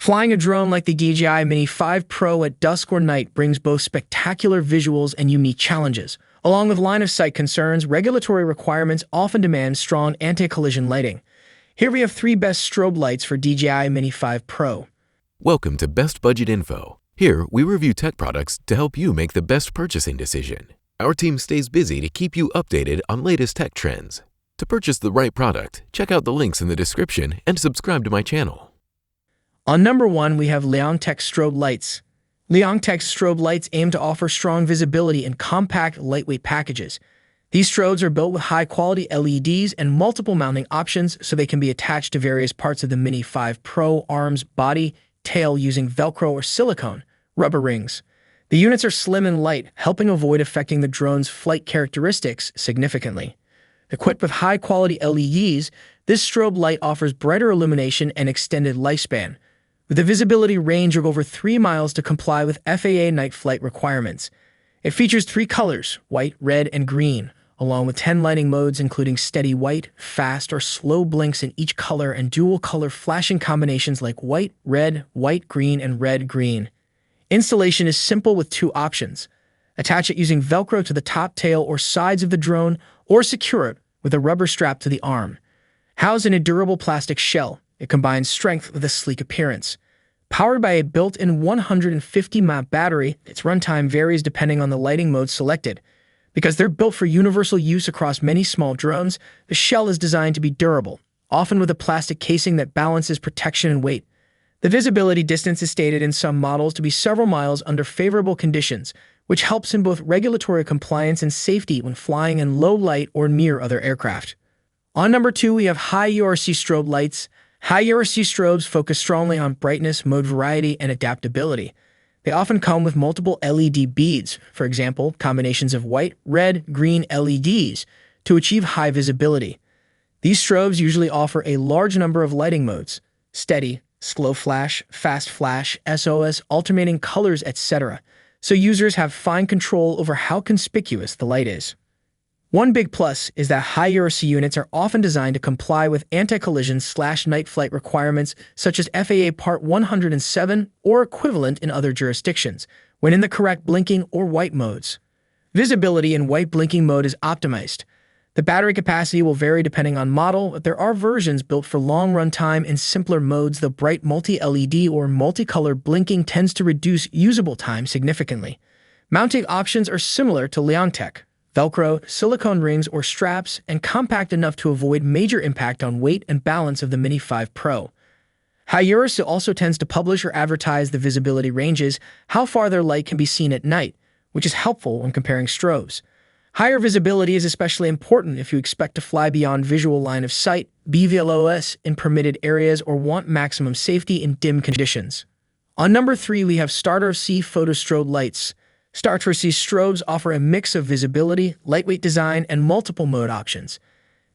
Flying a drone like the DJI Mini 5 Pro at dusk or night brings both spectacular visuals and unique challenges. Along with line-of-sight concerns, regulatory requirements often demand strong anti-collision lighting. Here we have 3 best strobe lights for DJI Mini 5 Pro. Welcome to Best Budget Info. Here, we review tech products to help you make the best purchasing decision. Our team stays busy to keep you updated on latest tech trends. To purchase the right product, check out the links in the description and subscribe to my channel. On number 1, we have Lyongtech strobe lights. Lyongtech strobe lights aim to offer strong visibility in compact, lightweight packages. These strobes are built with high-quality LEDs and multiple mounting options so they can be attached to various parts of the Mini 5 Pro arms, body, tail using Velcro or silicone rubber rings. The units are slim and light, helping avoid affecting the drone's flight characteristics significantly. Equipped with high-quality LEDs, this strobe light offers brighter illumination and extended lifespan, with a visibility range of over 3 miles to comply with FAA night flight requirements. It features 3 colors, white, red, and green, along with 10 lighting modes including steady white, fast or slow blinks in each color, and dual-color flashing combinations like white, green, and red-green. Installation is simple with 2 options. Attach it using Velcro to the top, tail, or sides of the drone, or secure it with a rubber strap to the arm. Housed in a durable plastic shell, it combines strength with a sleek appearance. Powered by a built-in 150-mAh battery, its runtime varies depending on the lighting mode selected. Because they're built for universal use across many small drones, the shell is designed to be durable, often with a plastic casing that balances protection and weight. The visibility distance is stated in some models to be several miles under favorable conditions, which helps in both regulatory compliance and safety when flying in low light or near other aircraft. On number 2, we have HeiyRC Strobe lights. HeiyRC Strobes focus strongly on brightness, mode variety, and adaptability. They often come with multiple LED beads, for example, combinations of white, red, green LEDs, to achieve high visibility. These strobes usually offer a large number of lighting modes: steady, slow flash, fast flash, SOS, alternating colors, etc., so users have fine control over how conspicuous the light is. One big plus is that HeiyRC units are often designed to comply with anti-collision/night flight requirements such as FAA Part 107 or equivalent in other jurisdictions, when in the correct blinking or white modes. Visibility in white blinking mode is optimized. The battery capacity will vary depending on model, but there are versions built for long runtime in simpler modes. The bright multi-LED or multicolor blinking tends to reduce usable time significantly. Mounting options are similar to Lyongtech: Velcro, silicone rings or straps, and compact enough to avoid major impact on weight and balance of the Mini 5 Pro. HeiyRC also tends to publish or advertise the visibility ranges, how far their light can be seen at night, which is helpful when comparing strobes. Higher visibility is especially important if you expect to fly beyond visual line of sight, BVLOS in permitted areas, or want maximum safety in dim conditions. On number 3, we have StartRC Photo Strobe lights. StartRC strobes offer a mix of visibility, lightweight design, and multiple mode options.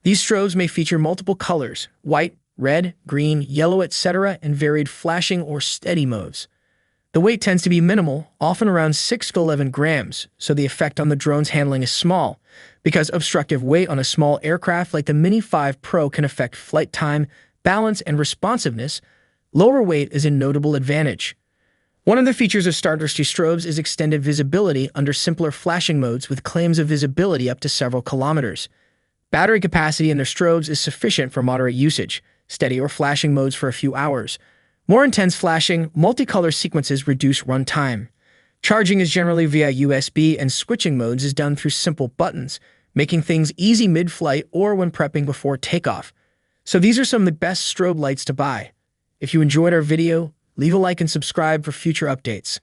These strobes may feature multiple colors: white, red, green, yellow, etc., and varied flashing or steady modes. The weight tends to be minimal, often around 6 to 11 grams, so the effect on the drone's handling is small. Because obstructive weight on a small aircraft like the Mini 5 Pro can affect flight time, balance, and responsiveness, lower weight is a notable advantage. One of the features of StartRC strobes is extended visibility under simpler flashing modes with claims of visibility up to several kilometers. Battery capacity in their strobes is sufficient for moderate usage, steady or flashing modes for a few hours. More intense flashing, multicolor sequences reduce runtime. Charging is generally via USB, and switching modes is done through simple buttons, making things easy mid-flight or when prepping before takeoff. So these are some of the best strobe lights to buy. If you enjoyed our video, leave a like and subscribe for future updates.